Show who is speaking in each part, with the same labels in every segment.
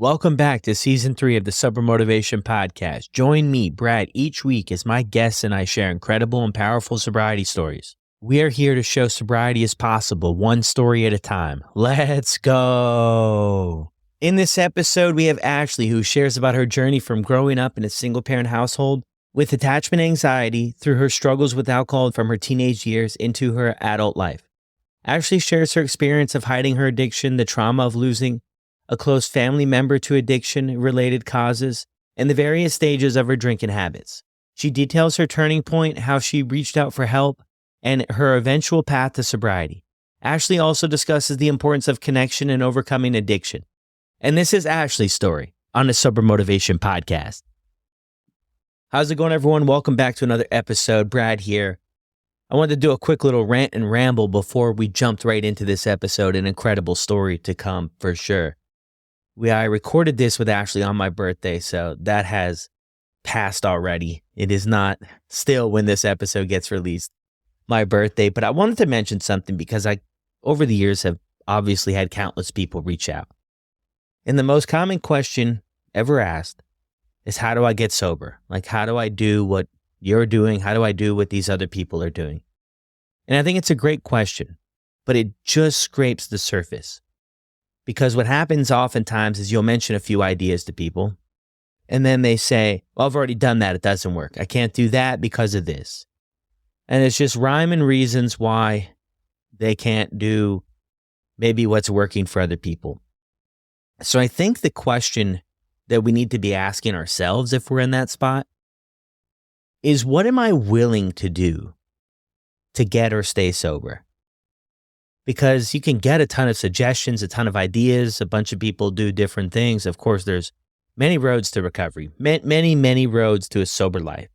Speaker 1: Welcome back to Season 3 of the Sober Motivation Podcast. Join me, Brad, each week as my guests and I share incredible and powerful sobriety stories. We are here to show sobriety is possible, one story at a time. Let's go! In this episode, we have Ashley, who shares about her journey from growing up in a single-parent household with attachment anxiety through her struggles with alcohol from her teenage years into her adult life. Ashley shares her experience of hiding her addiction, the trauma of losing a close family member to addiction-related causes, and the various stages of her drinking habits. She details her turning point, how she reached out for help, and her eventual path to sobriety. Ashley also discusses the importance of connection and overcoming addiction. And this is Ashley's story on the Sober Motivation Podcast. How's it going, everyone? Welcome back to another episode. Brad here. I wanted to do a quick little rant and ramble before we jumped right into this episode. An incredible story to come for sure. I recorded this with Ashley on my birthday, so that has passed already. It is not still when this episode gets released, my birthday. But I wanted to mention something because I, over the years, have obviously had countless people reach out. And the most common question ever asked is, how do I get sober? Like, how do I do what you're doing? How do I do what these other people are doing? And I think it's a great question, but it just scrapes the surface. Because what happens oftentimes is you'll mention a few ideas to people, and then they say, well, I've already done that. It doesn't work. I can't do that because of this. And it's just rhyme and reasons why they can't do maybe what's working for other people. So I think the question that we need to be asking ourselves if we're in that spot is, what am I willing to do to get or stay sober? Because you can get a ton of suggestions, a ton of ideas. A bunch of people do different things. Of course, there's many roads to recovery, many roads to a sober life.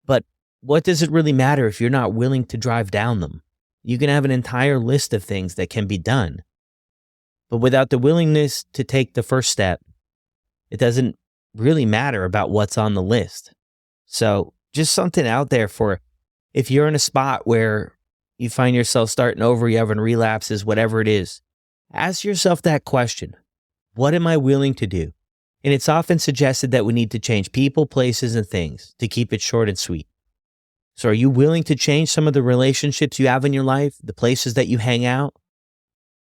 Speaker 1: But what does it really matter if you're not willing to drive down them? You can have an entire list of things that can be done. But without the willingness to take the first step, it doesn't really matter about what's on the list. So just something out there for if you're in a spot where you find yourself starting over, you're having relapses, whatever it is, ask yourself that question. What am I willing to do? And it's often suggested that we need to change people, places, and things to keep it short and sweet. So are you willing to change some of the relationships you have in your life, the places that you hang out,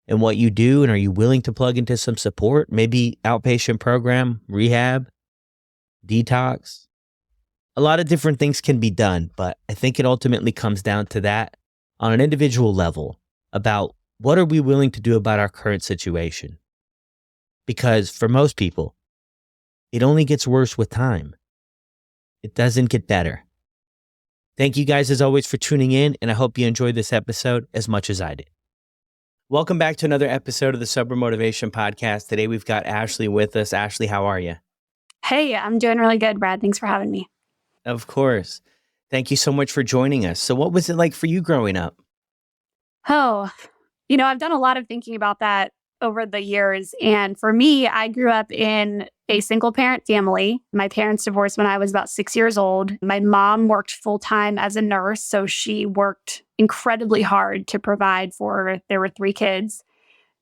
Speaker 1: and what you do? And are you willing to plug into some support? Maybe outpatient program, rehab, detox? A lot of different things can be done, but I think it ultimately comes down to that on an individual level about what are we willing to do about our current situation? Because for most people, it only gets worse with time. It doesn't get better. Thank you guys as always for tuning in, and I hope you enjoyed this episode as much as I did. Welcome back to another episode of the Sober Motivation Podcast. Today we've got Ashley with us. Ashley, how are you? Hey,
Speaker 2: I'm doing really good, Brad. Thanks for having me.
Speaker 1: Of course. Thank you so much for joining us. So what was it like for you growing up?
Speaker 2: Oh, I've done a lot of thinking about that over the years. And for me, I grew up in a single parent family. My parents divorced when I was about 6 years old. My mom worked full time as a nurse, so she worked incredibly hard to provide there were 3 kids.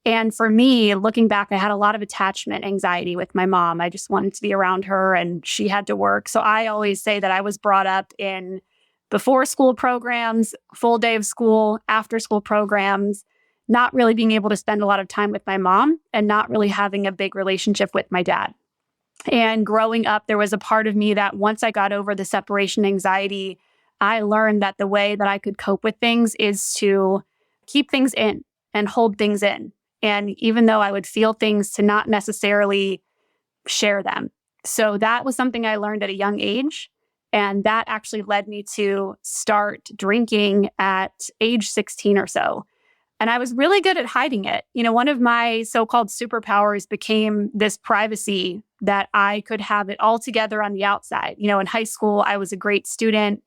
Speaker 2: And for me, looking back, I had a lot of attachment anxiety with my mom. I just wanted to be around her and she had to work. So I always say that I was brought up in before school programs, full day of school, after school programs, not really being able to spend a lot of time with my mom and not really having a big relationship with my dad. And growing up, there was a part of me that once I got over the separation anxiety, I learned that the way that I could cope with things is to keep things in and hold things in. And even though I would feel things, to not necessarily share them. So that was something I learned at a young age. And that actually led me to start drinking at age 16 or so. And I was really good at hiding it. One of my so-called superpowers became this privacy that I could have it all together on the outside. In high school, I was a great student.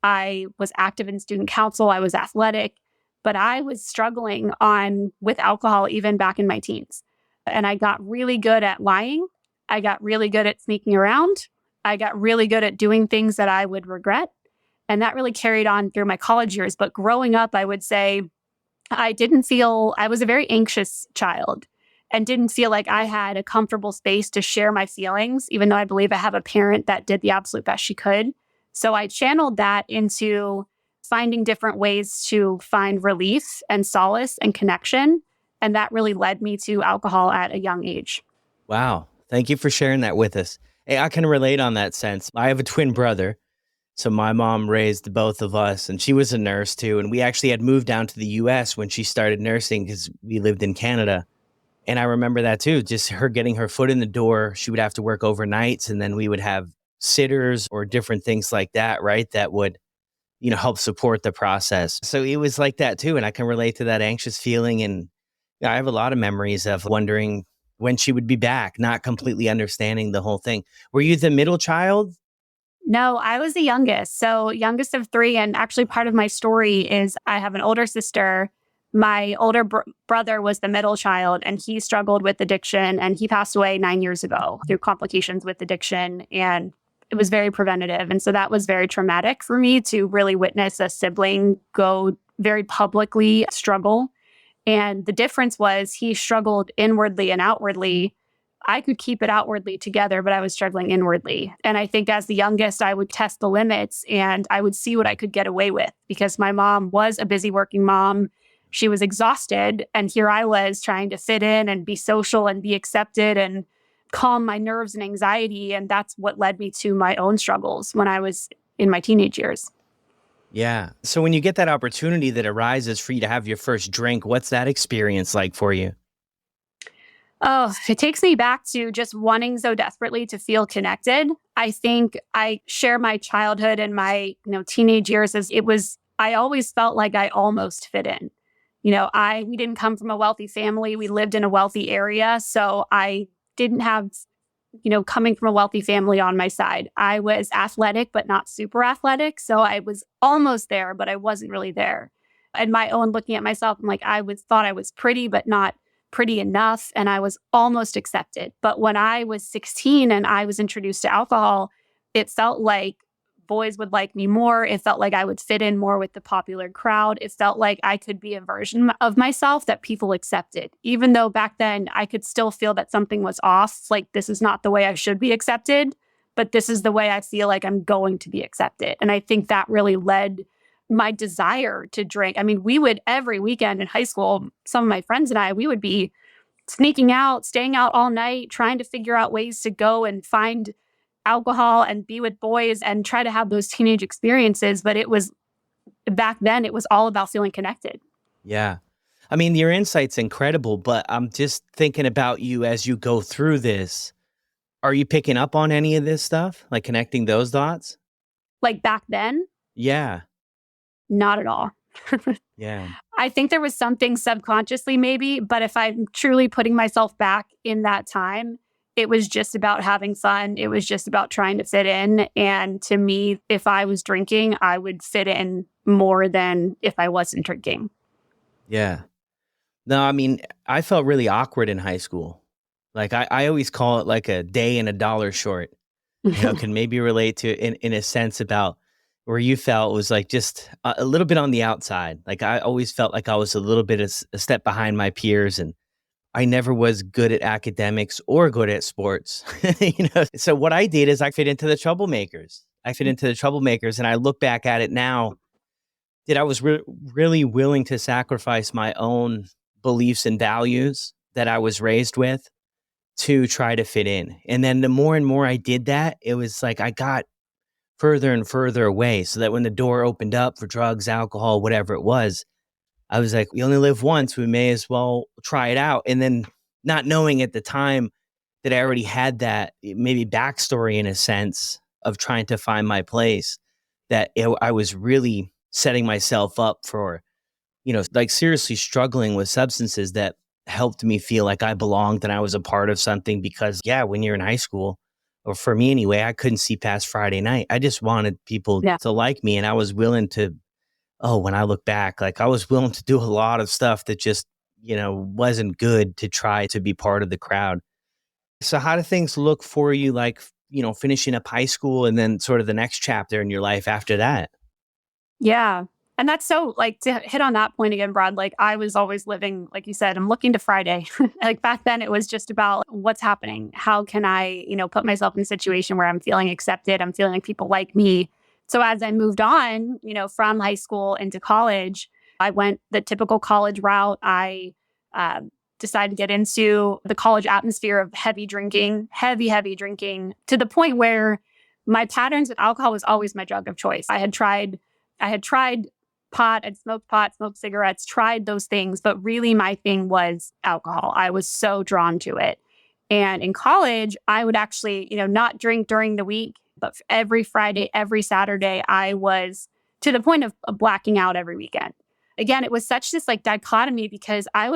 Speaker 2: I was active in student council. I was athletic. But I was struggling with alcohol even back in my teens. And I got really good at lying. I got really good at sneaking around. I got really good at doing things that I would regret. And that really carried on through my college years. But growing up, I would say I was a very anxious child. and didn't feel like I had a comfortable space to share my feelings, even though I believe I have a parent that did the absolute best she could. So I channeled that into finding different ways to find relief and solace and connection. And that really led me to alcohol at a young age.
Speaker 1: Wow. Thank you for sharing that with us. Hey, I can relate on that sense. I have a twin brother. So my mom raised both of us, and she was a nurse too. And we actually had moved down to the US when she started nursing because we lived in Canada. And I remember that too, just her getting her foot in the door. She would have to work overnights, and then we would have sitters or different things like that, right? That would, help support the process. So it was like that too. And I can relate to that anxious feeling. And I have a lot of memories of wondering when she would be back, not completely understanding the whole thing. Were you the middle child?
Speaker 2: No, I was the youngest. So, youngest of three. And actually, part of my story is I have an older sister. My older brother was the middle child, and he struggled with addiction, and he passed away 9 years ago through complications with addiction. And it was very preventative. And so that was very traumatic for me to really witness a sibling go very publicly struggle. And the difference was he struggled inwardly and outwardly. I could keep it outwardly together, but I was struggling inwardly. And I think as the youngest, I would test the limits and I would see what I could get away with because my mom was a busy working mom. She was exhausted. And here I was trying to fit in and be social and be accepted and calm my nerves and anxiety. And that's what led me to my own struggles when I was in my teenage years.
Speaker 1: Yeah. So when you get that opportunity that arises for you to have your first drink, what's that experience like for you?
Speaker 2: Oh, it takes me back to just wanting so desperately to feel connected. I think I share my childhood and my, teenage years as I always felt like I almost fit in. We didn't come from a wealthy family. We lived in a wealthy area. So I didn't have, coming from a wealthy family on my side. I was athletic, but not super athletic. So I was almost there, but I wasn't really there. And my own looking at myself, I'm like, thought I was pretty, but not pretty enough. And I was almost accepted. But when I was 16 and I was introduced to alcohol, it felt like boys would like me more. It felt like I would fit in more with the popular crowd. It felt like I could be a version of myself that people accepted. Even though back then I could still feel that something was off, like this is not the way I should be accepted, but this is the way I feel like I'm going to be accepted. And I think that really led my desire to drink. I mean, we would every weekend in high school, some of my friends and I, we would be sneaking out, staying out all night, trying to figure out ways to go and find alcohol and be with boys and try to have those teenage experiences. But back then, it was all about feeling connected.
Speaker 1: Yeah. I mean, your insight's incredible, but I'm just thinking about you as you go through this. Are you picking up on any of this stuff? Like connecting those dots?
Speaker 2: Like back then?
Speaker 1: Yeah.
Speaker 2: Not at all.
Speaker 1: Yeah.
Speaker 2: I think there was something subconsciously maybe, but if I'm truly putting myself back in that time, it was just about having fun. It was just about trying to fit in. And to me, if I was drinking, I would fit in more than if I wasn't drinking.
Speaker 1: Yeah. No, I mean, I felt really awkward in high school. Like I always call it like a day and a dollar short. Can maybe relate to in a sense about where you felt was like just a little bit on the outside. Like I always felt like I was a little bit a step behind my peers, and I never was good at academics or good at sports. So what I did is I fit into the troublemakers. And I look back at it now that I was really willing to sacrifice my own beliefs and values that I was raised with to try to fit in. And then the more and more I did that, it was like I got further and further away, so that when the door opened up for drugs, alcohol, whatever it was, I was like, we only live once, we may as well try it out. And then not knowing at the time that I already had that maybe backstory in a sense of trying to find my place, I was really setting myself up for, like seriously struggling with substances that helped me feel like I belonged and I was a part of something. Because when you're in high school, or for me anyway, I couldn't see past Friday night. I just wanted people to like me. And I was willing to, when I look back, like I was willing to do a lot of stuff that just, wasn't good to try to be part of the crowd. So how do things look for you, like, finishing up high school and then sort of the next chapter in your life after that?
Speaker 2: Yeah. And that's so like to hit on that point again, Brad, like I was always living, like you said, I'm looking to Friday. Like back then it was just about what's happening. How can I, put myself in a situation where I'm feeling accepted? I'm feeling like people like me. So as I moved on, from high school into college, I went the typical college route. I uh, decided to get into the college atmosphere of heavy drinking to the point where my patterns with alcohol was always my drug of choice. I had tried pot, smoked cigarettes, tried those things, but really my thing was alcohol. I was so drawn to it. And in college, I would actually, not drink during the week, but every Friday, every Saturday, I was to the point of blacking out every weekend. Again, it was such this like dichotomy because I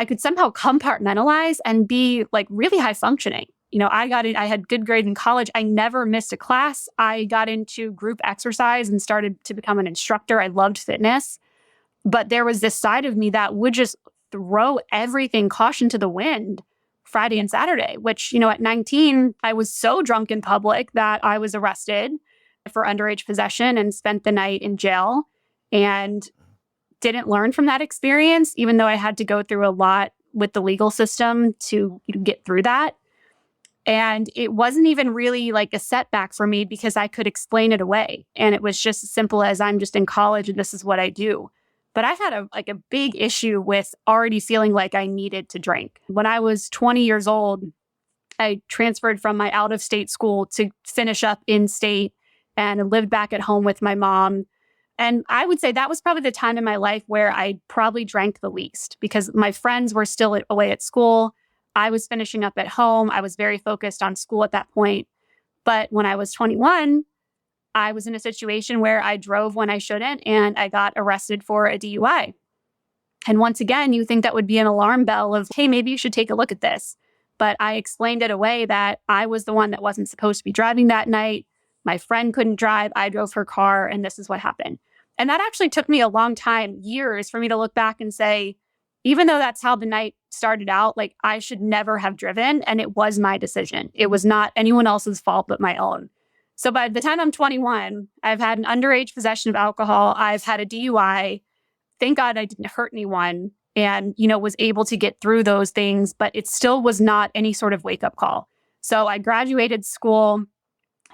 Speaker 2: could somehow compartmentalize and be like really high functioning. I had good grades in college. I never missed a class. I got into group exercise and started to become an instructor. I loved fitness. But there was this side of me that would just throw everything caution to the wind Friday and Saturday, which, at 19, I was so drunk in public that I was arrested for underage possession and spent the night in jail and didn't learn from that experience, even though I had to go through a lot with the legal system to get through that. And it wasn't even really like a setback for me because I could explain it away. And it was just as simple as I'm just in college and this is what I do. But I had a big issue with already feeling like I needed to drink. When I was 20 years old, I transferred from my out of state school to finish up in state and lived back at home with my mom. And I would say that was probably the time in my life where I probably drank the least because my friends were still away at school. I was finishing up at home. I was very focused on school at that point. But when I was 21, I was in a situation where I drove when I shouldn't and I got arrested for a DUI. And once again, you think that would be an alarm bell of, hey, maybe you should take a look at this. But I explained it away that I was the one that wasn't supposed to be driving that night. My friend couldn't drive. I drove her car and this is what happened. And that actually took me a long time, years, for me to look back and say, even though that's how the night started out, like I should never have driven. And it was my decision. It was not anyone else's fault but my own. So by the time I'm 21, I've had an underage possession of alcohol. I've had a DUI. Thank God I didn't hurt anyone and, was able to get through those things, but it still was not any sort of wake up call. So I graduated school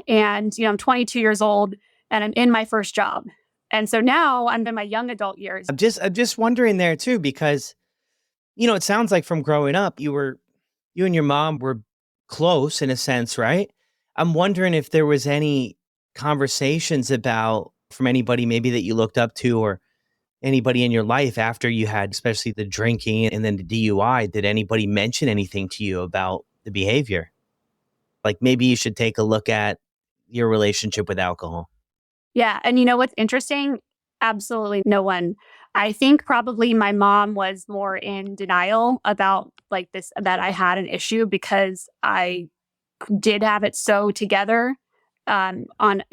Speaker 2: and, I'm 22 years old and I'm in my first job. And so now I'm in my young adult years.
Speaker 1: I'm just wondering there too, because, it sounds like from growing up, you and your mom were close in a sense, right? I'm wondering if there was any conversations about from anybody maybe that you looked up to or anybody in your life after you had, especially the drinking and then the DUI, did anybody mention anything to you about the behavior? Like maybe you should take a look at your relationship with alcohol.
Speaker 2: Yeah. And you know what's interesting? Absolutely no one. I think probably my mom was more in denial about like this, that I had an issue because I did have it so together in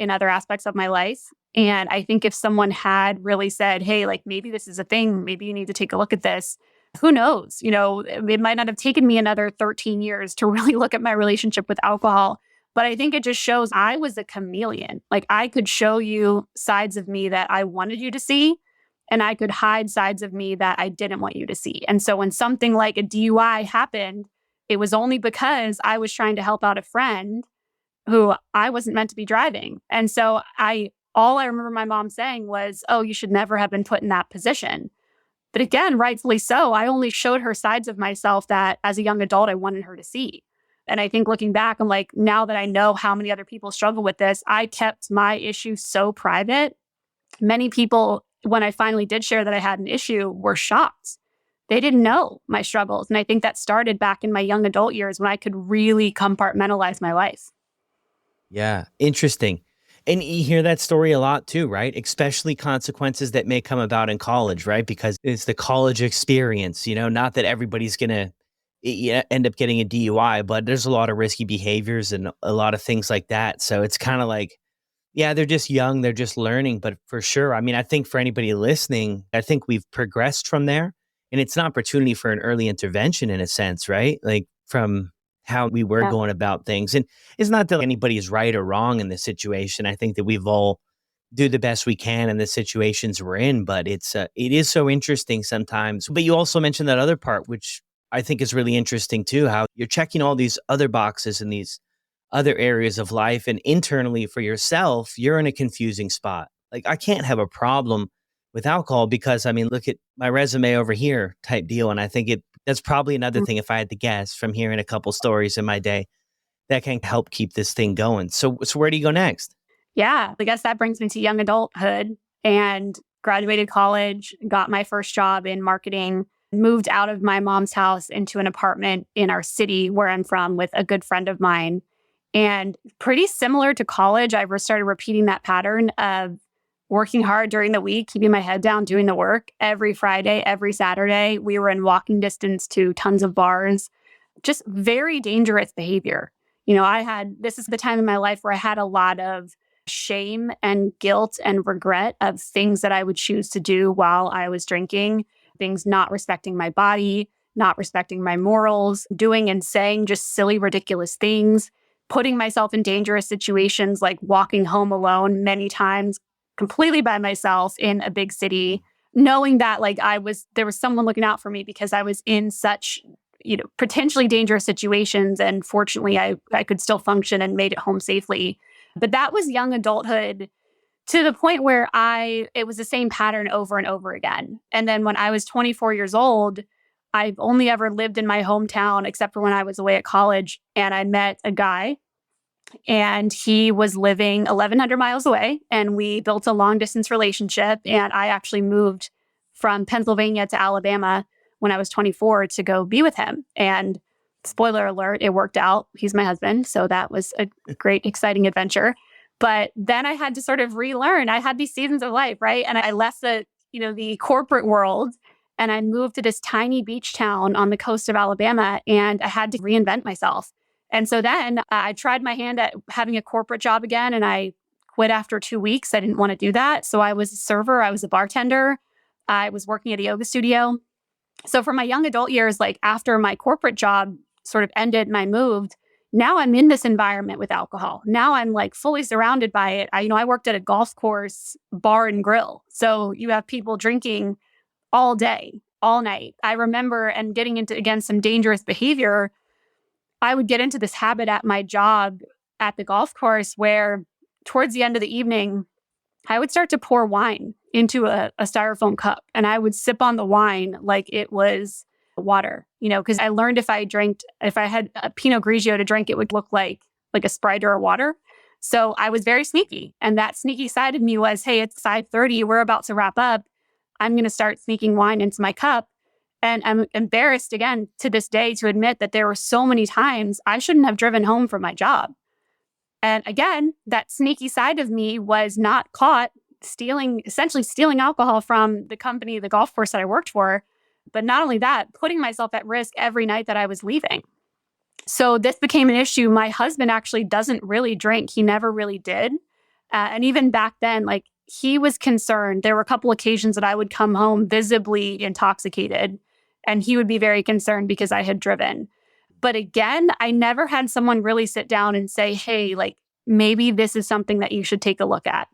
Speaker 2: other aspects of my life. And I think if someone had really said, hey, like maybe this is a thing, maybe you need to take a look at this, who knows? It might not have taken me another 13 years to really look at my relationship with alcohol. But I think it just shows I was a chameleon. Like I could show you sides of me that I wanted you to see, and I could hide sides of me that I didn't want you to see. And so when something like a DUI happened, it was only because I was trying to help out a friend who I wasn't meant to be driving. And so all I remember my mom saying was, oh, you should never have been put in that position. But again, rightfully so, I only showed her sides of myself that as a young adult, I wanted her to see. And I think looking back, I'm like, now that I know how many other people struggle with this, I kept my issue so private. Many people, when I finally did share that I had an issue, were shocked. They didn't know my struggles. And I think that started back in my young adult years when I could really compartmentalize my life.
Speaker 1: Yeah, interesting. And you hear that story a lot too, right? Especially consequences that may come about in college, right? Because it's the college experience, not that everybody's going to end up getting a DUI, but there's a lot of risky behaviors and a lot of things like that. So it's kind of like, yeah, they're just young, they're just learning. But for sure, I mean, I think for anybody listening, I think we've progressed from there. And it's an opportunity for an early intervention in a sense, right? Like from how we were going about things. And it's not that anybody is right or wrong in this situation. I think that we've all do the best we can in the situations we're in. But it is so interesting sometimes. But you also mentioned that other part, which I think is really interesting too, how you're checking all these other boxes in these other areas of life, and internally for yourself, you're in a confusing spot. Like, I can't have a problem with alcohol because, I mean, look at my resume over here type deal. And I think that's probably another thing, if I had to guess from hearing a couple stories in my day, that can help keep this thing going. So where do you go next?
Speaker 2: Yeah, I guess that brings me to young adulthood and graduated college, got my first job in marketing, moved out of my mom's house into an apartment in our city where I'm from with a good friend of mine. And pretty similar to college, I started repeating that pattern of working hard during the week, keeping my head down, doing the work every Friday, every Saturday. We were in walking distance to tons of bars, just very dangerous behavior. This is the time in my life where I had a lot of shame and guilt and regret of things that I would choose to do while I was drinking, things not respecting my body, not respecting my morals, doing and saying just silly, ridiculous things, putting myself in dangerous situations like walking home alone many times, completely by myself in a big city, knowing that there was someone looking out for me because I was in such potentially dangerous situations. And fortunately, I could still function and made it home safely. But that was young adulthood to the point where it was the same pattern over and over again. And then when I was 24 years old, I've only ever lived in my hometown except for when I was away at college. And I met a guy and he was living 1,100 miles away. And we built a long distance relationship. And I actually moved from Pennsylvania to Alabama when I was 24 to go be with him. And spoiler alert, it worked out. He's my husband. So that was a great, exciting adventure. But then I had to sort of relearn. I had these seasons of life, right? And I left the corporate world and I moved to this tiny beach town on the coast of Alabama, and I had to reinvent myself. And so then I tried my hand at having a corporate job again, and I quit after 2 weeks. I didn't want to do that. So I was a server. I was a bartender. I was working at a yoga studio. So for my young adult years, like after my corporate job sort of ended and I moved, now I'm in this environment with alcohol. Now I'm like fully surrounded by it. I worked at a golf course bar and grill. So you have people drinking all day, all night. I remember and getting into, again, some dangerous behavior. I would get into this habit at my job at the golf course where towards the end of the evening, I would start to pour wine into a styrofoam cup and I would sip on the wine like it was water, because I learned if I had a Pinot Grigio to drink, it would look like a Sprite or water. So I was very sneaky. And that sneaky side of me was, hey, it's 5:30. We're about to wrap up. I'm going to start sneaking wine into my cup. And I'm embarrassed again to this day to admit that there were so many times I shouldn't have driven home from my job. And again, that sneaky side of me was not caught essentially stealing alcohol from the company, the golf course that I worked for. But not only that, putting myself at risk every night that I was leaving. So this became an issue. My husband actually doesn't really drink. He never really did. And even back then, he was concerned. There were a couple occasions that I would come home visibly intoxicated, and he would be very concerned because I had driven. But again, I never had someone really sit down and say, hey, maybe this is something that you should take a look at.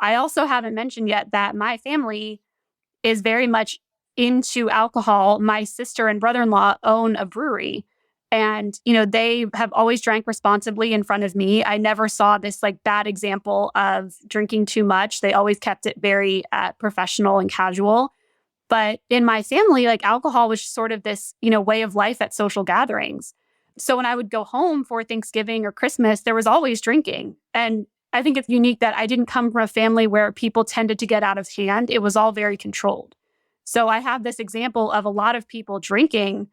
Speaker 2: I also haven't mentioned yet that my family is very much into alcohol. My sister and brother-in-law own a brewery, and, they have always drank responsibly in front of me. I never saw this bad example of drinking too much. They always kept it very professional and casual. But in my family, alcohol was sort of this, way of life at social gatherings. So when I would go home for Thanksgiving or Christmas, there was always drinking. And I think it's unique that I didn't come from a family where people tended to get out of hand. It was all very controlled. So I have this example of a lot of people drinking,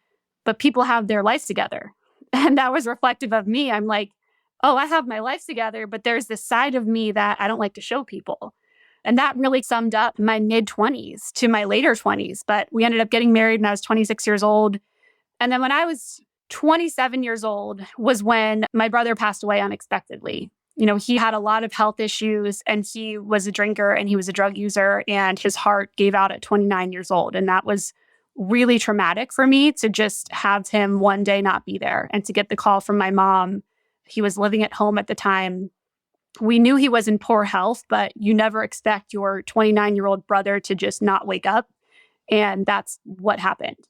Speaker 2: but people have their lives together. And that was reflective of me. I'm like, oh, I have my life together, but there's this side of me that I don't like to show people. And that really summed up my mid-20s to my later 20s. But we ended up getting married when I was 26 years old. And then when I was 27 years old was when my brother passed away unexpectedly. He had a lot of health issues and he was a drinker and he was a drug user and his heart gave out at 29 years old. And that was really traumatic for me to just have him one day not be there and to get the call from my mom. He was living at home at the time. We knew he was in poor health, but you never expect your 29-year-old brother to just not wake up. And that's what happened.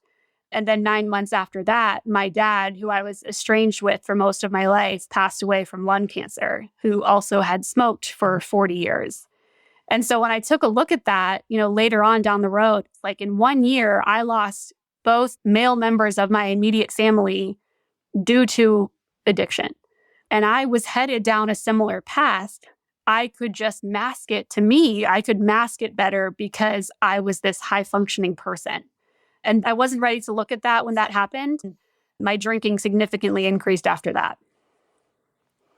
Speaker 2: And then 9 months after that, my dad, who I was estranged with for most of my life, passed away from lung cancer, who also had smoked for 40 years. And so when I took a look at that, later on down the road, like in 1 year, I lost both male members of my immediate family due to addiction. And I was headed down a similar path. I could just mask it. To me, I could mask it better because I was this high functioning person. And I wasn't ready to look at that when that happened. My drinking significantly increased after that.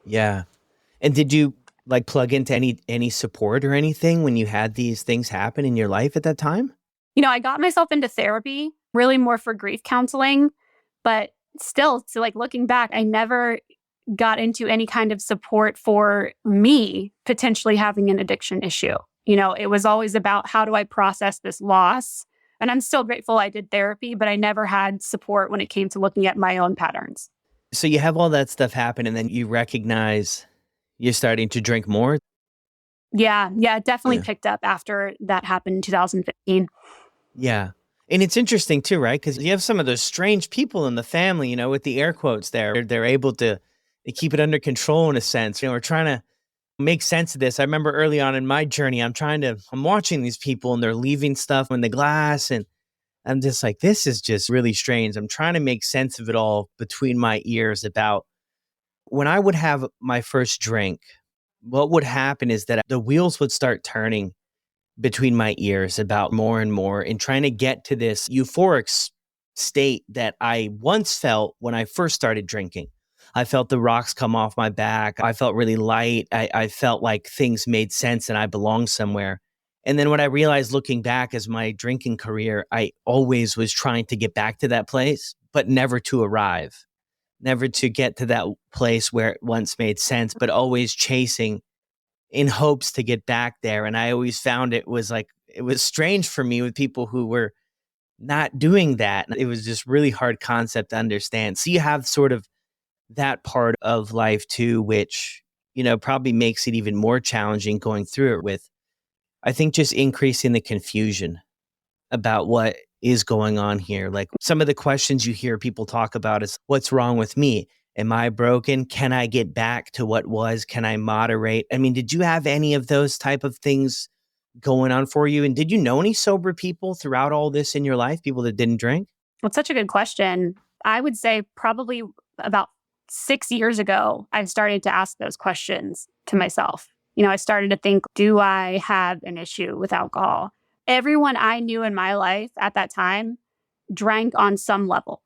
Speaker 1: Yeah. And did you like plug into any support or anything when you had these things happen in your life at that time?
Speaker 2: I got myself into therapy, really more for grief counseling, but still, so like looking back, I never got into any kind of support for me potentially having an addiction issue. It was always about how do I process this loss? And I'm still grateful I did therapy, but I never had support when it came to looking at my own patterns.
Speaker 1: So you have all that stuff happen and then you recognize you're starting to drink more?
Speaker 2: Yeah, it definitely
Speaker 1: Yeah.
Speaker 2: picked up after that happened in 2015.
Speaker 1: Yeah. And it's interesting too, right? Because you have some of those strange people in the family, with the air quotes there. They're able to they keep it under control in a sense. We're trying to make sense of this. I remember early on in my journey, I'm watching these people and they're leaving stuff in the glass. And I'm just like, this is just really strange. I'm trying to make sense of it all between my ears about when I would have my first drink, what would happen is that the wheels would start turning between my ears about more and more and trying to get to this euphoric state that I once felt when I first started drinking. I felt the rocks come off my back. I felt really light. I felt like things made sense and I belonged somewhere. And then what I realized looking back as my drinking career, I always was trying to get back to that place, but never to arrive, never to get to that place where it once made sense, but always chasing in hopes to get back there. And I always found it was strange for me with people who were not doing that. It was just really hard concept to understand. So you have sort of that part of life too, which, probably makes it even more challenging going through it with, I think, just increasing the confusion about what is going on here. Like some of the questions you hear people talk about is, what's wrong with me? Am I broken? Can I get back to what was? Can I moderate? I mean, did you have any of those type of things going on for you? And did you know any sober people throughout all this in your life, people that didn't drink?
Speaker 2: Well, it's such a good question. I would say probably about 6 years ago, I started to ask those questions to myself. I started to think, do I have an issue with alcohol? Everyone I knew in my life at that time drank on some level.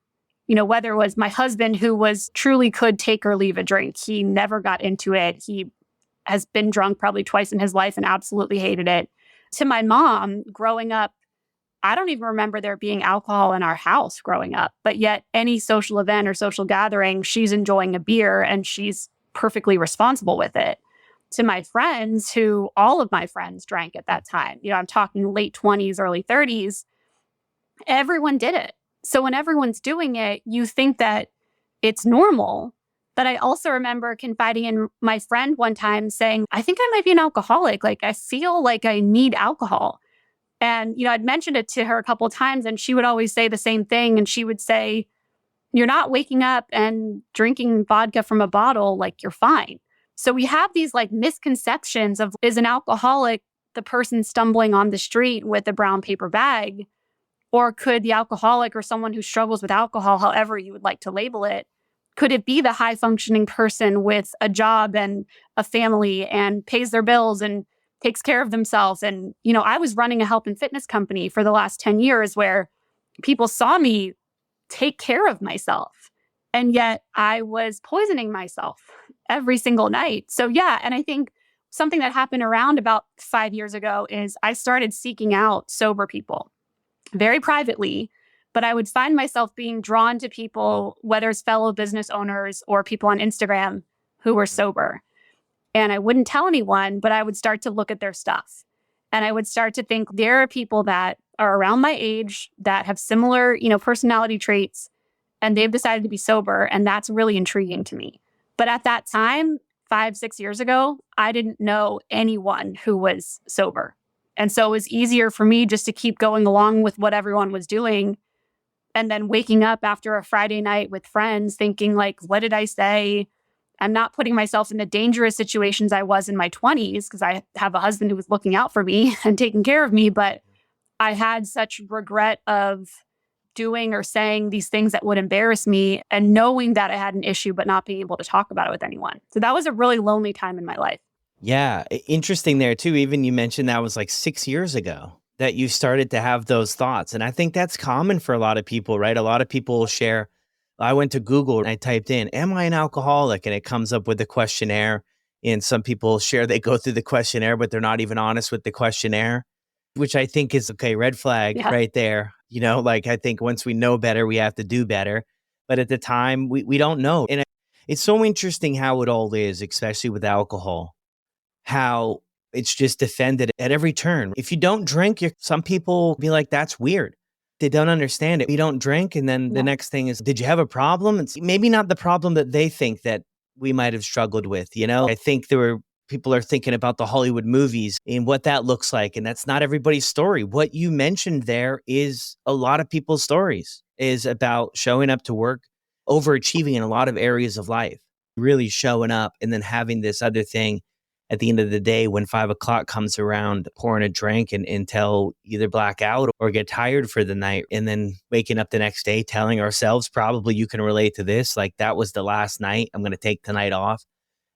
Speaker 2: Whether it was my husband who truly could take or leave a drink. He never got into it. He has been drunk probably twice in his life and absolutely hated it. To my mom, growing up, I don't even remember there being alcohol in our house growing up, but yet any social event or social gathering, she's enjoying a beer and she's perfectly responsible with it. To my friends, who all of my friends drank at that time, I'm talking late 20s, early 30s, everyone did it. So when everyone's doing it, you think that it's normal. But I also remember confiding in my friend one time saying, I think I might be an alcoholic. Like, I feel like I need alcohol. And, I'd mentioned it to her a couple of times and she would always say the same thing. And she would say, you're not waking up and drinking vodka from a bottle, like you're fine. So we have these like misconceptions of, is an alcoholic the person stumbling on the street with a brown paper bag? Or could the alcoholic or someone who struggles with alcohol, however you would like to label it, could it be the high functioning person with a job and a family and pays their bills and takes care of themselves? And, I was running a health and fitness company for the last 10 years where people saw me take care of myself. And yet I was poisoning myself every single night. So yeah, and I think something that happened around about 5 years ago is I started seeking out sober people very privately, but I would find myself being drawn to people, whether it's fellow business owners or people on Instagram who were sober. And I wouldn't tell anyone, but I would start to look at their stuff. And I would start to think there are people that are around my age that have similar, personality traits, and they've decided to be sober. And that's really intriguing to me. But at that time, 5, 6 years ago, I didn't know anyone who was sober. And so it was easier for me just to keep going along with what everyone was doing. And then waking up after a Friday night with friends thinking like, what did I say? I'm not putting myself in the dangerous situations I was in my 20s because I have a husband who was looking out for me and taking care of me. But I had such regret of doing or saying these things that would embarrass me and knowing that I had an issue, but not being able to talk about it with anyone. So that was a really lonely time in my life.
Speaker 1: Yeah, interesting there too. Even you mentioned that was like 6 years ago that you started to have those thoughts. And I think that's common for a lot of people, right? A lot of people will share. I went to Google and I typed in, am I an alcoholic? And it comes up with a questionnaire. And some people share they go through the questionnaire, but they're not even honest with the questionnaire, which I think is okay, red flag
Speaker 2: Yeah.
Speaker 1: right there. Like I think once we know better, we have to do better. But at the time, we don't know. And it's so interesting how it all is, especially with alcohol, how it's just defended at every turn. If you don't drink, some people be like, that's weird. They don't understand it. You don't drink. And then the next thing is, did you have a problem? It's maybe not the problem that they think that we might have struggled with. I think people are thinking about the Hollywood movies and what that looks like. And that's not everybody's story. What you mentioned there is a lot of people's stories, is about showing up to work, overachieving in a lot of areas of life, really showing up, and then having this other thing at the end of the day when 5 o'clock comes around, pouring a drink until either black out or get tired for the night, and then waking up the next day telling ourselves, probably you can relate to this, like that was the last night, I'm going to take tonight off.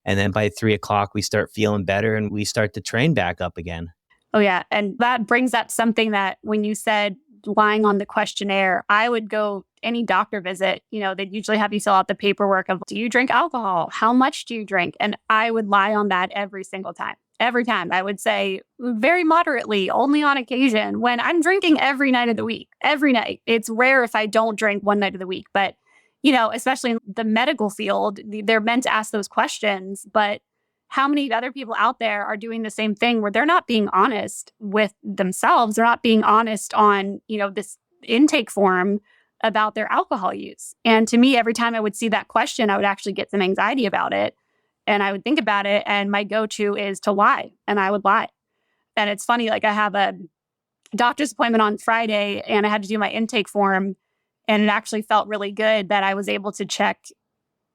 Speaker 1: And then by 3 o'clock, we start feeling better and we start to train back up again.
Speaker 2: Oh, yeah. And that brings up something that when you said lying on the questionnaire, I would go any doctor visit, they'd usually have you fill out the paperwork of, do you drink alcohol? How much do you drink? And I would lie on that every single time. Every time I would say very moderately, only on occasion, when I'm drinking every night of the week, every night. It's rare if I don't drink one night of the week, but especially in the medical field, they're meant to ask those questions. But how many other people out there are doing the same thing where they're not being honest with themselves? They're not being honest on, this intake form about their alcohol use. And to me, every time I would see that question, I would actually get some anxiety about it. And I would think about it. And my go-to is to lie. And I would lie. And it's funny, like I have a doctor's appointment on Friday and I had to do my intake form. And it actually felt really good that I was able to check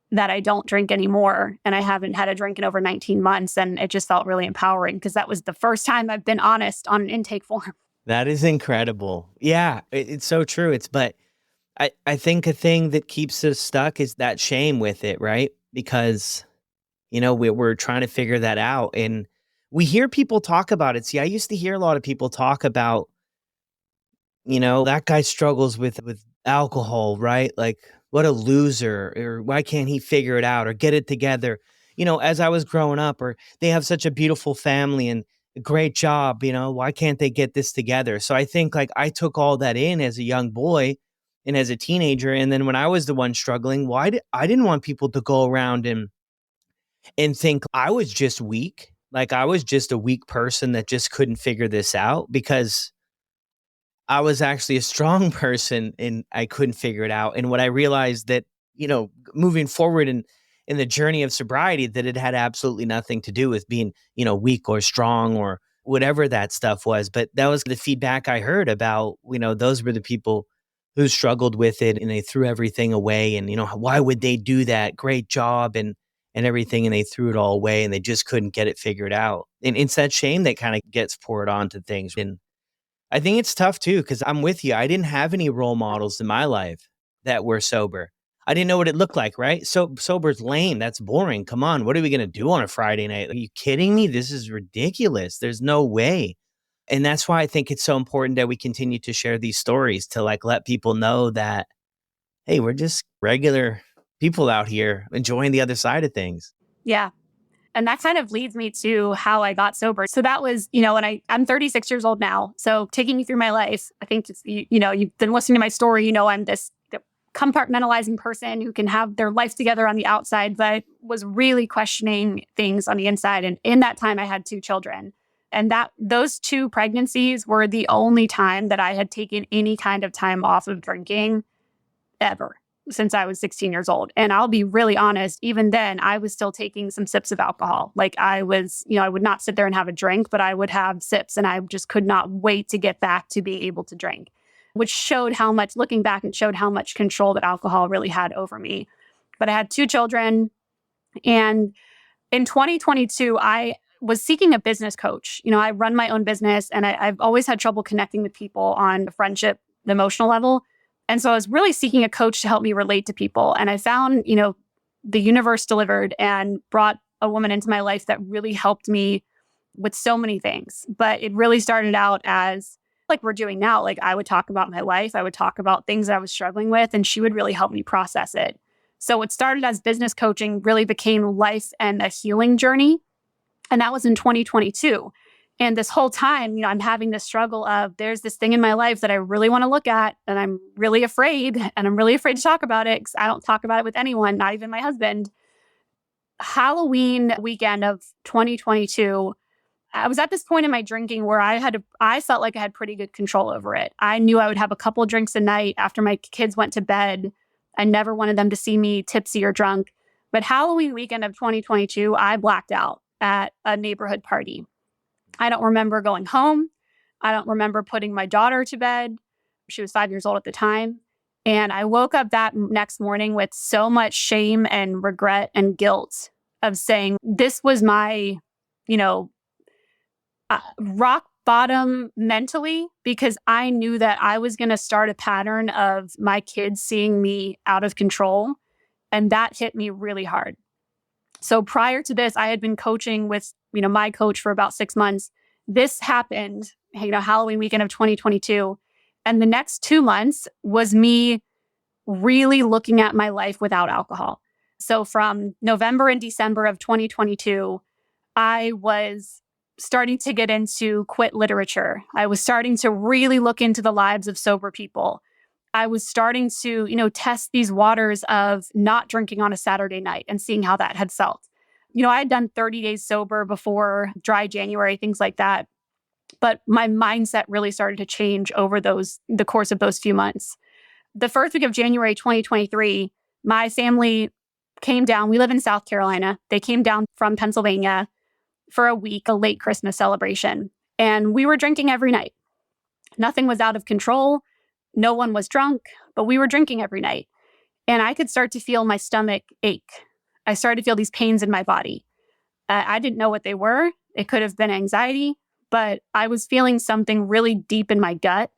Speaker 2: that I don't drink anymore. And I haven't had a drink in over 19 months. And it just felt really empowering because that was the first time I've been honest on an intake form.
Speaker 1: That is incredible. Yeah, it's so true. But I think a thing that keeps us stuck is that shame with it, right? Because, we're trying to figure that out. And we hear people talk about it. See, I used to hear a lot of people talk about, that guy struggles with alcohol, right? Like, what a loser, or why can't he figure it out or get it together? As I was growing up, or they have such a beautiful family and a great job, why can't they get this together? So I think like I took all that in as a young boy and as a teenager. And then when I was the one struggling, I didn't want people to go around and think I was just weak. Like I was just a weak person that just couldn't figure this out, because I was actually a strong person and I couldn't figure it out. And when I realized that, moving forward in the journey of sobriety, that it had absolutely nothing to do with being, weak or strong or whatever that stuff was. But that was the feedback I heard about, those were the people who struggled with it and they threw everything away. And, why would they do that? Great job and everything. And they threw it all away and they just couldn't get it figured out. And it's that shame that kind of gets poured onto things. And I think it's tough too, because I'm with you. I didn't have any role models in my life that were sober. I didn't know what it looked like, right? So sober's lame. That's boring. Come on. What are we going to do on a Friday night? Are you kidding me? This is ridiculous. There's no way. And that's why I think it's so important that we continue to share these stories to like let people know that, hey, we're just regular people out here enjoying the other side of things.
Speaker 2: Yeah. And that kind of leads me to how I got sober. So that was, and I'm 36 years old now. So taking you through my life, I think, you've been listening to my story, I'm this compartmentalizing person who can have their life together on the outside, but was really questioning things on the inside. And in that time, I had 2 children. And those 2 pregnancies were the only time that I had taken any kind of time off of drinking ever. since I was 16 years old. And I'll be really honest, even then, I was still taking some sips of alcohol. Like I was, I would not sit there and have a drink, but I would have sips and I just could not wait to get back to being able to drink, which showed how much, looking back, it showed how much control that alcohol really had over me. But I had 2 children. And in 2022, I was seeking a business coach. I run my own business and I've always had trouble connecting with people on the friendship, the emotional level. And so I was really seeking a coach to help me relate to people. And I found, the universe delivered and brought a woman into my life that really helped me with so many things. But it really started out as like we're doing now. Like I would talk about my life. I would talk about things that I was struggling with, and she would really help me process it. So what started as business coaching really became life and a healing journey. And that was in 2022. And this whole time, I'm having this struggle of there's this thing in my life that I really want to look at. And I'm really afraid. And I'm really afraid to talk about it because I don't talk about it with anyone, not even my husband. Halloween weekend of 2022, I was at this point in my drinking where I felt like I had pretty good control over it. I knew I would have a couple drinks a night after my kids went to bed. I never wanted them to see me tipsy or drunk. But Halloween weekend of 2022, I blacked out at a neighborhood party. I don't remember going home. I don't remember putting my daughter to bed. She was 5 years old at the time. And I woke up that next morning with so much shame and regret and guilt of saying, this was my, rock bottom mentally, because I knew that I was going to start a pattern of my kids seeing me out of control. And that hit me really hard. So prior to this, I had been coaching with, my coach for about 6 months. This happened, Halloween weekend of 2022. And the next 2 months was me really looking at my life without alcohol. So from November and December of 2022, I was starting to get into quit literature. I was starting to really look into the lives of sober people. I was starting to, test these waters of not drinking on a Saturday night and seeing how that had felt. I had done 30 days sober before dry January, things like that. But my mindset really started to change over the course of those few months. The first week of January 2023, my family came down. We live in South Carolina. They came down from Pennsylvania for a week, a late Christmas celebration. And we were drinking every night. Nothing was out of control. No one was drunk, but we were drinking every night. And I could start to feel my stomach ache. I started to feel these pains in my body. I didn't know what they were. It could have been anxiety, but I was feeling something really deep in my gut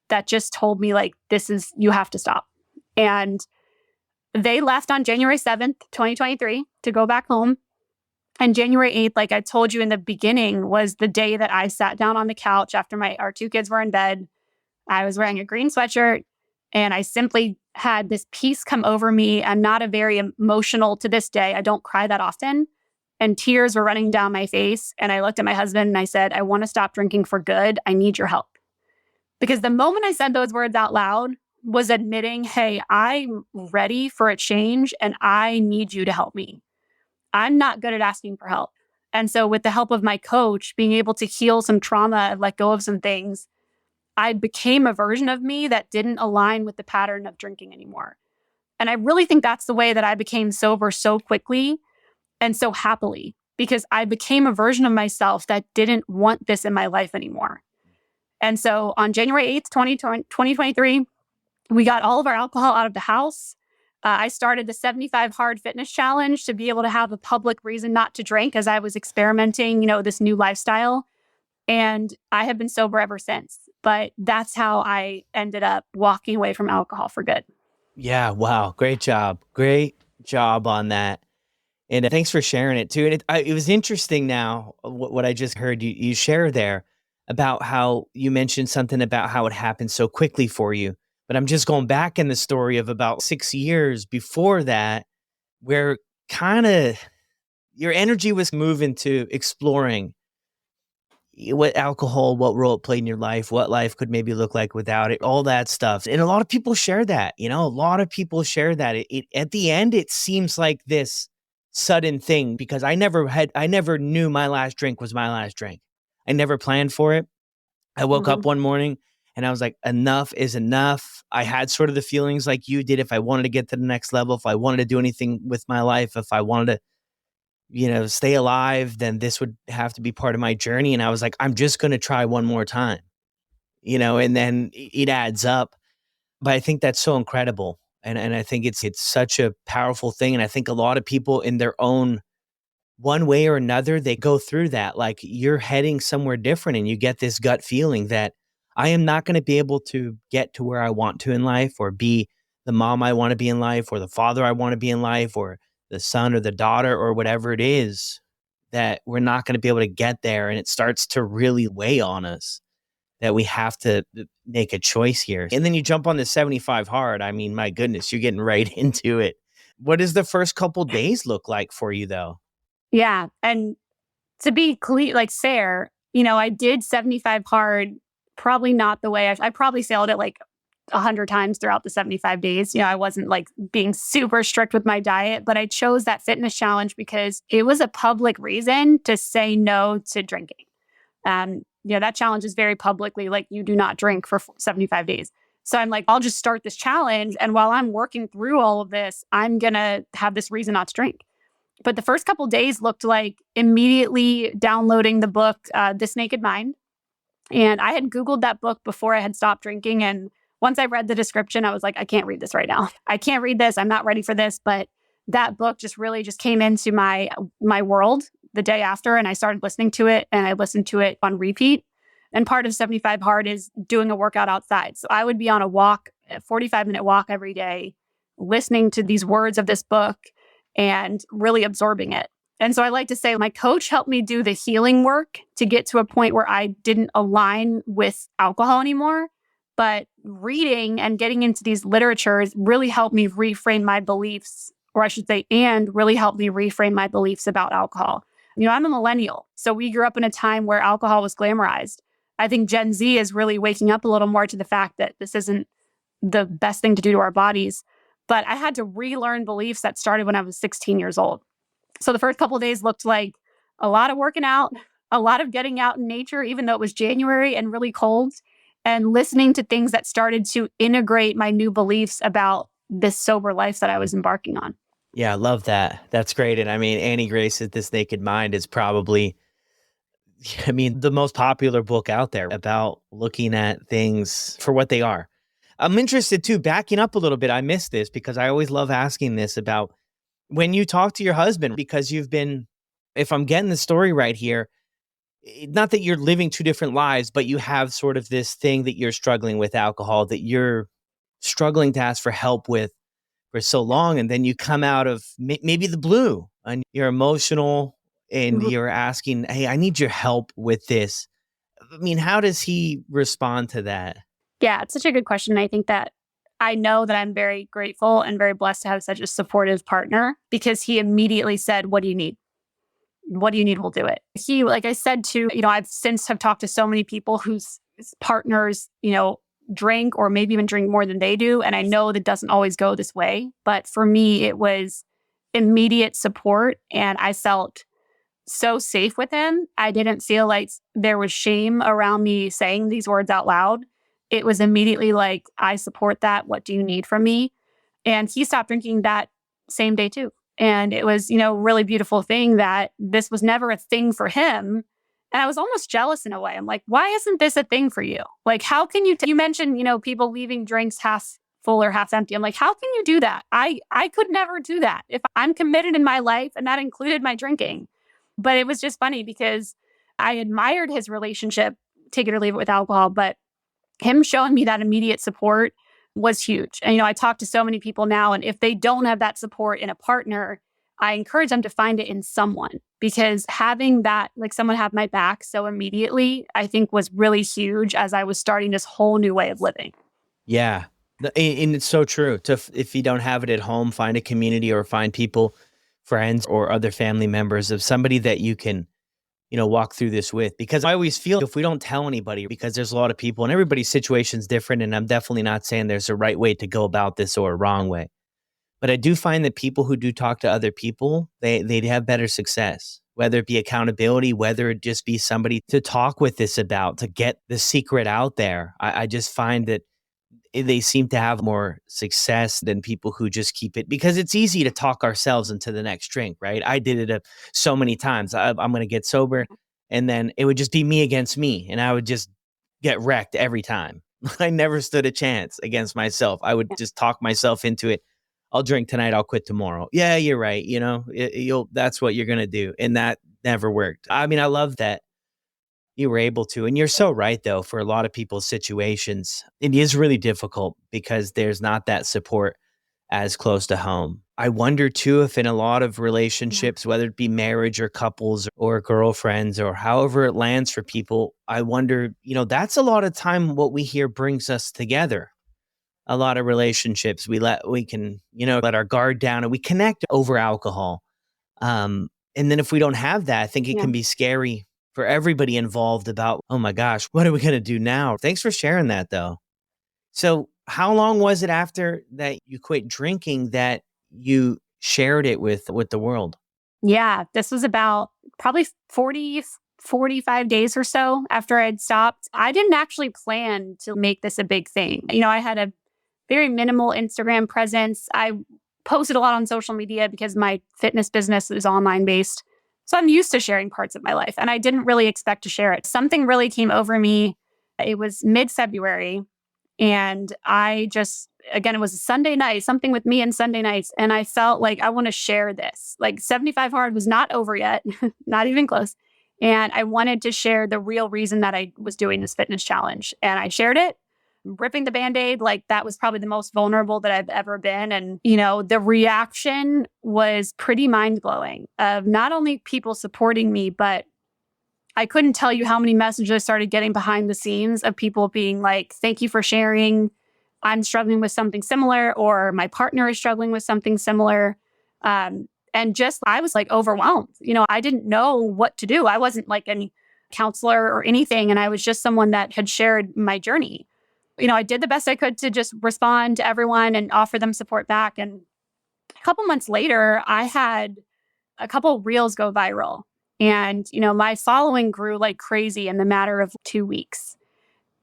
Speaker 2: that just told me, like, you have to stop. And they left on January 7th, 2023 to go back home. And January 8th, like I told you in the beginning, was the day that I sat down on the couch after our 2 kids were in bed. I was wearing a green sweatshirt and I simply had this peace come over me. I'm not a very emotional to this day. I don't cry that often. And tears were running down my face. And I looked at my husband and I said, I want to stop drinking for good. I need your help. Because the moment I said those words out loud was admitting, hey, I'm ready for a change and I need you to help me. I'm not good at asking for help. And so with the help of my coach, being able to heal some trauma and let go of some things, I became a version of me that didn't align with the pattern of drinking anymore. And I really think that's the way that I became sober so quickly and so happily, because I became a version of myself that didn't want this in my life anymore. And so on January 8th, 2023, we got all of our alcohol out of the house. I started the 75 Hard Fitness Challenge to be able to have a public reason not to drink as I was experimenting, this new lifestyle. And I have been sober ever since. But that's how I ended up walking away from alcohol for good.
Speaker 1: Yeah. Wow. Great job. Great job on that. And thanks for sharing it too. And it was interesting now, what I just heard you share there about how you mentioned something about how it happened so quickly for you. But I'm just going back in the story of about 6 years before that, where kind of your energy was moving to exploring what alcohol, what role it played in your life, what life could maybe look like without it, all that stuff. And a lot of people share that, a lot of people share that. It at the end, it seems like this sudden thing, because I never knew my last drink was my last drink. I never planned for it. I woke up one morning And I was like, enough is enough. I had sort of the feelings like you did. If I wanted to get to the next level, if I wanted to do anything with my life, if I wanted to, stay alive, then this would have to be part of my journey. And I was like, I'm just going to try one more time, and then it adds up. But I think that's so incredible. And I think it's such a powerful thing. And I think a lot of people in their own one way or another, they go through that. Like you're heading somewhere different and you get this gut feeling that I am not going to be able to get to where I want to in life, or be the mom I want to be in life, or the father I want to be in life, or the son or the daughter or whatever it is, that we're not going to be able to get there. And it starts to really weigh on us that we have to make a choice here. And then you jump on the 75 hard. I mean, my goodness, you're getting right into it. What does the first couple days look like for you though?
Speaker 2: Yeah. And to be clear, like fair, I did 75 hard, probably not the way I probably sailed it like 100 times throughout the 75 days. I wasn't like being super strict with my diet, but I chose that fitness challenge because it was a public reason to say no to drinking. That challenge is very publicly like, you do not drink for 75 days. So I'm like, I'll just start this challenge. And while I'm working through all of this, I'm going to have this reason not to drink. But the first couple days looked like immediately downloading the book, This Naked Mind. And I had Googled that book before I had stopped drinking. And once I read the description, I was like, I can't read this right now. I can't read this. I'm not ready for this. But that book just really just came into my world the day after. And I started listening to it, and I listened to it on repeat. And part of 75 Hard is doing a workout outside. So I would be on a walk, a 45-minute walk every day, listening to these words of this book and really absorbing it. And so I like to say my coach helped me do the healing work to get to a point where I didn't align with alcohol anymore. But reading and getting into these literatures really helped me reframe my beliefs, or I should say, and really helped me reframe my beliefs about alcohol. I'm a millennial, so we grew up in a time where alcohol was glamorized. I think Gen Z is really waking up a little more to the fact that this isn't the best thing to do to our bodies. But I had to relearn beliefs that started when I was 16 years old. So the first couple of days looked like a lot of working out, a lot of getting out in nature, even though it was January and really cold, and listening to things that started to integrate my new beliefs about this sober life that I was embarking on.
Speaker 1: Yeah, I love that. That's great. And I mean, Annie Grace's This Naked Mind is probably, the most popular book out there about looking at things for what they are. I'm interested too, backing up a little bit. I missed this because I always love asking this about when you talk to your husband, because you've been, if I'm getting the story right here, not that you're living two different lives, but you have sort of this thing that you're struggling with alcohol, that you're struggling to ask for help with for so long. And then you come out of maybe the blue and you're emotional and you're asking, hey, I need your help with this. I mean, how does he respond to that?
Speaker 2: Yeah, it's such a good question. I think that I know that I'm very grateful and very blessed to have such a supportive partner, because he immediately said, what do you need? What do you need? We'll do it. He, like I said, too, I've since have talked to so many people whose partners, drink or maybe even drink more than they do. And I know that doesn't always go this way. But for me, it was immediate support. And I felt so safe with him. I didn't feel like there was shame around me saying these words out loud. It was immediately like, I support that. What do you need from me? And he stopped drinking that same day too. And it was, really beautiful thing that this was never a thing for him. And I was almost jealous in a way. I'm like, why isn't this a thing for you? Like, how can you, you mentioned, people leaving drinks half full or half empty. I'm like, how can you do that? I could never do that. If I'm committed in my life, and that included my drinking. But it was just funny because I admired his relationship, take it or leave it, with alcohol, but him showing me that immediate support was huge. And, I talk to so many people now, and if they don't have that support in a partner, I encourage them to find it in someone, because having that, like someone have my back so immediately, I think was really huge as I was starting this whole new way of living.
Speaker 1: Yeah. And it's so true. If you don't have it at home, find a community or find people, friends or other family members of somebody that you can, walk through this with. Because I always feel if we don't tell anybody, because there's a lot of people and everybody's situation's different. And I'm definitely not saying there's a right way to go about this or a wrong way. But I do find that people who do talk to other people, they have better success whether it be accountability, whether it just be somebody to talk with this about, to get the secret out there. I just find that they seem to have more success than people who just keep it, because it's easy to talk ourselves into the next drink, right? I did it so many times. I'm going to get sober, and then it would just be me against me, and I would just get wrecked every time. I never stood a chance against myself. I would just talk myself into it. I'll drink tonight, I'll quit tomorrow. Yeah, you're right. That's what you're going to do. And that never worked. I mean, I love that you were able to. And you're so right, though, for a lot of people's situations, it is really difficult because there's not that support as close to home. I wonder, too, if in a lot of relationships, whether it be marriage or couples or girlfriends or however it lands for people, I wonder, that's a lot of time what we hear brings us together. A lot of relationships, we can let our guard down and we connect over alcohol. And then if we don't have that, I think it can be scary for everybody involved about, oh my gosh, what are we going to do now? Thanks for sharing that, though. So how long was it after that you quit drinking that you shared it with the world?
Speaker 2: Yeah, this was about probably 45 days or so after I'd stopped. I didn't actually plan to make this a big thing. I had a very minimal Instagram presence. I posted a lot on social media because my fitness business is online based. So I'm used to sharing parts of my life, and I didn't really expect to share it. Something really came over me. It was mid-February, and it was a Sunday night, something with me and Sunday nights, and I felt like I want to share this. Like 75 Hard was not over yet, not even close. And I wanted to share the real reason that I was doing this fitness challenge. And I shared it, ripping the Band-Aid. Like that was probably the most vulnerable that I've ever been. And, the reaction was pretty mind-blowing of not only people supporting me, but I couldn't tell you how many messages I started getting behind the scenes of people being like, thank you for sharing. I'm struggling with something similar, or my partner is struggling with something similar. I was like overwhelmed. I didn't know what to do. I wasn't like any counselor or anything. And I was just someone that had shared my journey. I did the best I could to just respond to everyone and offer them support back. And a couple months later, I had a couple reels go viral. And, my following grew like crazy in the matter of 2 weeks.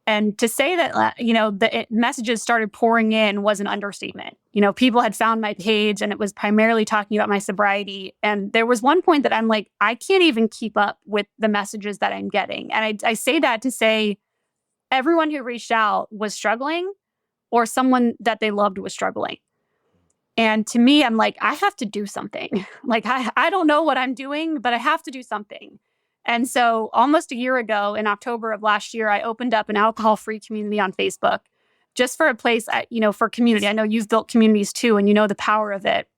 Speaker 2: And to say that, the messages started pouring in was an understatement. People had found my page and it was primarily talking about my sobriety. And there was one point that I'm like, I can't even keep up with the messages that I'm getting. And I say that to say everyone who reached out was struggling, or someone that they loved was struggling. And to me, I'm like, I have to do something. Like, I don't know what I'm doing, but I have to do something. And so almost a year ago, in October of last year, I opened up an alcohol-free community on Facebook just for a place, for community. I know you've built communities too, and you know the power of it.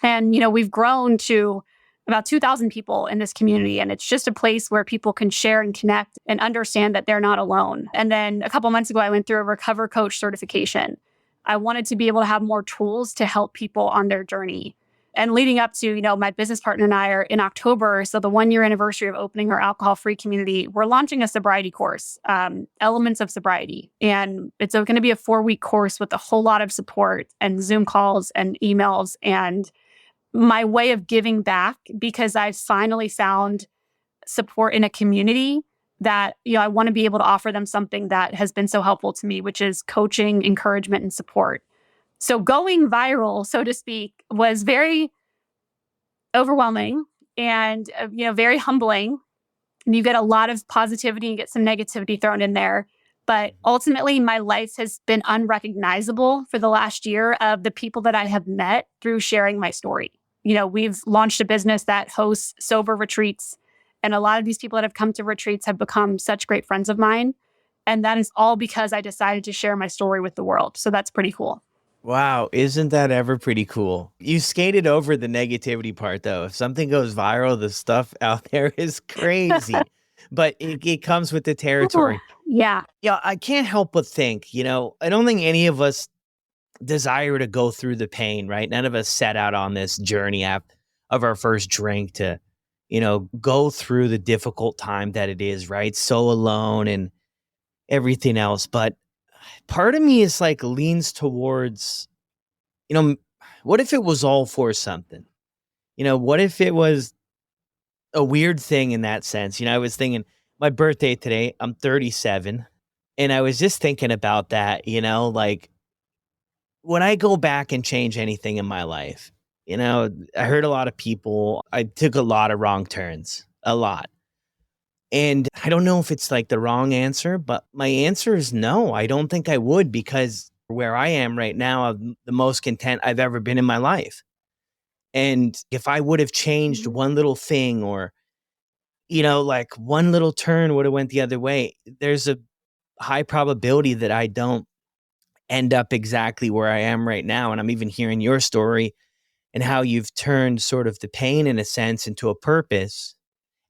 Speaker 2: And, we've grown to about 2,000 people in this community. And it's just a place where people can share and connect and understand that they're not alone. And then a couple months ago, I went through a Recover Coach certification. I wanted to be able to have more tools to help people on their journey. And leading up to, my business partner and I are in October, so the 1-year anniversary of opening our alcohol-free community, we're launching a sobriety course, Elements of Sobriety. And it's going to be a 4-week course with a whole lot of support and Zoom calls and emails and my way of giving back, because I've finally found support in a community that, I want to be able to offer them something that has been so helpful to me, which is coaching, encouragement, and support. So going viral, so to speak, was very overwhelming and, very humbling. And you get a lot of positivity and get some negativity thrown in there. But ultimately, my life has been unrecognizable for the last year of the people that I have met through sharing my story. We've launched a business that hosts sober retreats. And a lot of these people that have come to retreats have become such great friends of mine. And that is all because I decided to share my story with the world. So that's pretty cool.
Speaker 1: Wow, isn't that ever pretty cool? You skated over the negativity part, though. If something goes viral, the stuff out there is crazy. But it comes with the territory.
Speaker 2: Yeah.
Speaker 1: Yeah, I can't help but think, I don't think any of us desire to go through the pain, right? None of us set out on this journey of our first drink to, go through the difficult time that it is, right? So alone and everything else. But part of me is like leans towards, what if it was all for something? What if it was a weird thing in that sense. I was thinking my birthday today, I'm 37, and I was just thinking about that, like when I go back and change anything in my life, I heard a lot of people, I took a lot of wrong turns, a lot. And I don't know if it's like the wrong answer, but my answer is no. I don't think I would, because where I am right now, I'm the most content I've ever been in my life. And if I would have changed
Speaker 2: Mhm.
Speaker 1: one little thing, or, like one little turn would have went the other way, there's a high probability that I don't end up exactly where I am right now. And I'm even hearing your story and how you've turned sort of the pain in a sense into a purpose.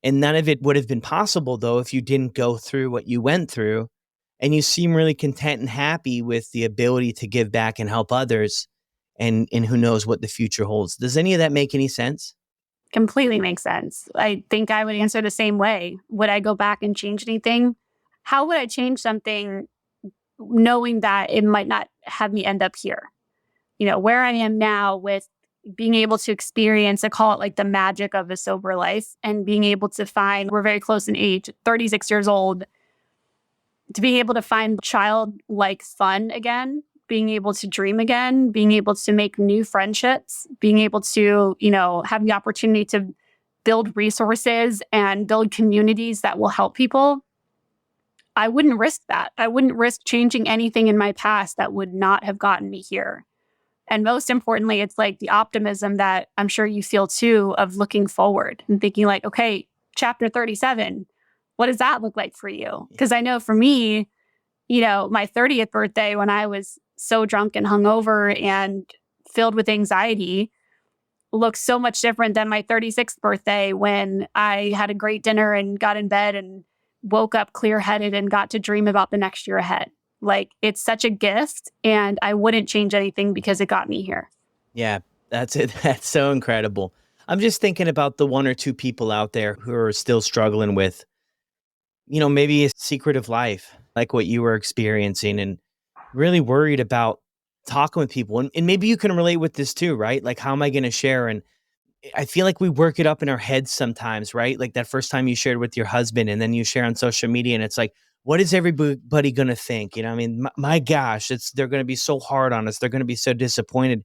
Speaker 1: And none of it would have been possible, though, if you didn't go through what you went through. And you seem really content and happy with the ability to give back and help others. And who knows what the future holds. Does any of that make any sense?
Speaker 2: Completely makes sense. I think I would answer the same way. Would I go back and change anything? How would I change something knowing that it might not have me end up here? Where I am now with being able to experience, I call it like the magic of a sober life, and being able to find, we're very close in age, 36 years old, to be able to find childlike fun again, being able to dream again, being able to make new friendships, being able to, have the opportunity to build resources and build communities that will help people. I wouldn't risk that. I wouldn't risk changing anything in my past that would not have gotten me here. And most importantly, it's like the optimism that I'm sure you feel too, of looking forward and thinking like, okay, chapter 37, what does that look like for you? Because I know for me, my 30th birthday, when I was so drunk and hungover and filled with anxiety, looks so much different than my 36th birthday, when I had a great dinner and got in bed and woke up clear headed and got to dream about the next year ahead. Like, it's such a gift, and I wouldn't change anything because it got me here.
Speaker 1: Yeah, that's it. That's so incredible. I'm just thinking about the one or two people out there who are still struggling with, maybe a secret of life, like what you were experiencing, and really worried about talking with people. And maybe you can relate with this too, right? Like, how am I going to share? And I feel like we work it up in our heads sometimes, right? Like that first time you shared with your husband, and then you share on social media, and it's like, what is everybody going to think? I mean, my gosh, they're going to be so hard on us. They're going to be so disappointed.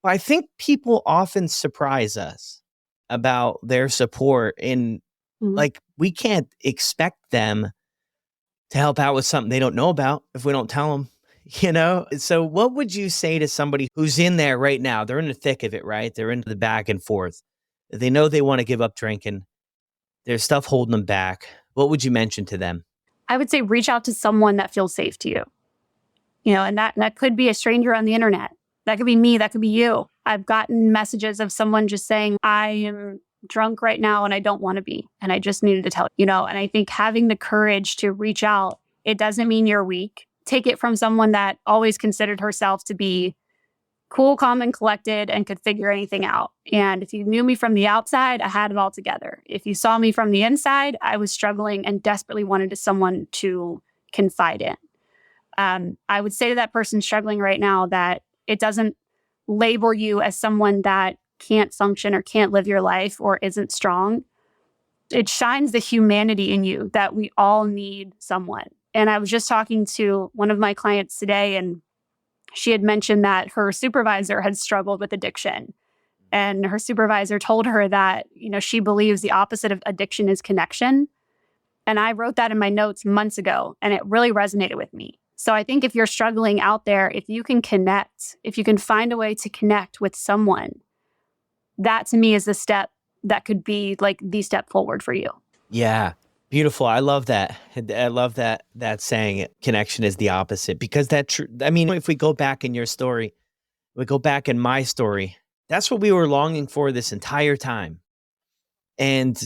Speaker 1: But I think people often surprise us about their support, and
Speaker 2: Mhm.
Speaker 1: like, we can't expect them to help out with something they don't know about if we don't tell them, So what would you say to somebody who's in there right now? They're in the thick of it, right? They're into the back and forth. They know they want to give up drinking. There's stuff holding them back. What would you mention to them?
Speaker 2: I would say reach out to someone that feels safe to you. And that could be a stranger on the internet. That could be me. That could be you. I've gotten messages of someone just saying, I am drunk right now and I don't want to be. And I just needed to tell and I think having the courage to reach out, it doesn't mean you're weak. Take it from someone that always considered herself to be cool, calm, and collected and could figure anything out. And if you knew me from the outside, I had it all together. If you saw me from the inside, I was struggling and desperately wanted someone to confide in. I would say to that person struggling right now that it doesn't label you as someone that can't function or can't live your life or isn't strong. It shines the humanity in you that we all need someone. And I was just talking to one of my clients today, and she had mentioned that her supervisor had struggled with addiction. And her supervisor told her that, she believes the opposite of addiction is connection. And I wrote that in my notes months ago, and it really resonated with me. So I think if you're struggling out there, if you can connect, if you can find a way to connect with someone, that to me is the step that could be like the step forward for you.
Speaker 1: Yeah. Beautiful. I love that. I love that saying, connection is the opposite, because I mean, if we go back in your story, we go back in my story, that's what we were longing for this entire time. And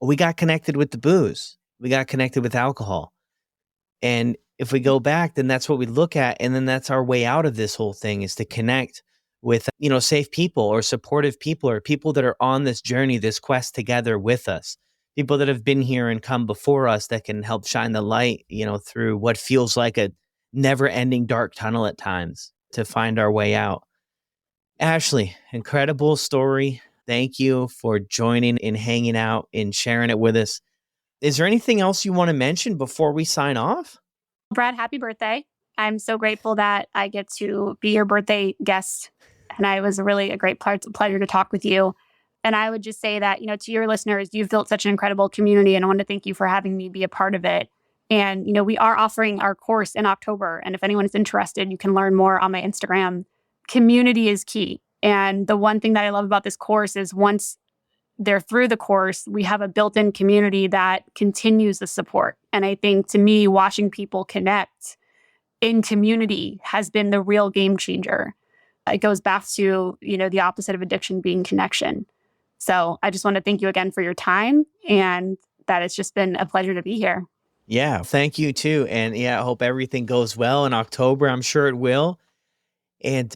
Speaker 1: we got connected with the booze. We got connected with alcohol. And if we go back, then that's what we look at. And then that's our way out of this whole thing, is to connect with, safe people or supportive people, or people that are on this journey, this quest together with us, people that have been here and come before us that can help shine the light, through what feels like a never ending dark tunnel at times, to find our way out. Ashley, incredible story. Thank you for joining and hanging out and sharing it with us. Is there anything else you want to mention before we sign off?
Speaker 2: Brad, happy birthday. I'm so grateful that I get to be your birthday guest. And I was really a great pleasure to talk with you. And I would just say that, to your listeners, you've built such an incredible community. And I want to thank you for having me be a part of it. And, we are offering our course in October. And if anyone is interested, you can learn more on my Instagram. Community is key. And the one thing that I love about this course is once they're through the course, we have a built-in community that continues the support. And I think to me, watching people connect in community has been the real game changer. It goes back to, the opposite of addiction being connection. So I just want to thank you again for your time and that it's just been a pleasure to be here.
Speaker 1: Yeah, thank you too. And I hope everything goes well in October. I'm sure it will. And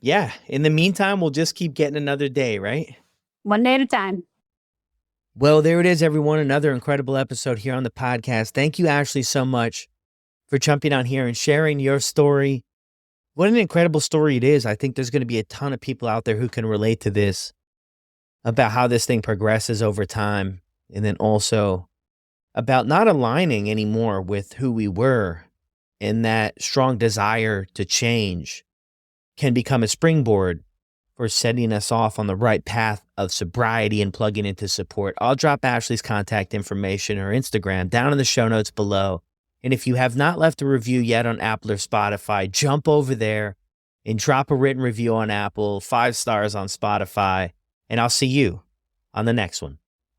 Speaker 1: in the meantime, we'll just keep getting another day, right?
Speaker 2: One day at a time.
Speaker 1: Well, there it is, everyone. Another incredible episode here on the podcast. Thank you, Ashley, so much for jumping on here and sharing your story. What an incredible story it is. I think there's going to be a ton of people out there who can relate to this, about how this thing progresses over time, and then also about not aligning anymore with who we were, and that strong desire to change can become a springboard for setting us off on the right path of sobriety and plugging into support. I'll drop Ashley's contact information or Instagram down in the show notes below. And if you have not left a review yet on Apple or Spotify, jump over there and drop a written review on Apple, 5 stars on Spotify, and I'll see you on the next one.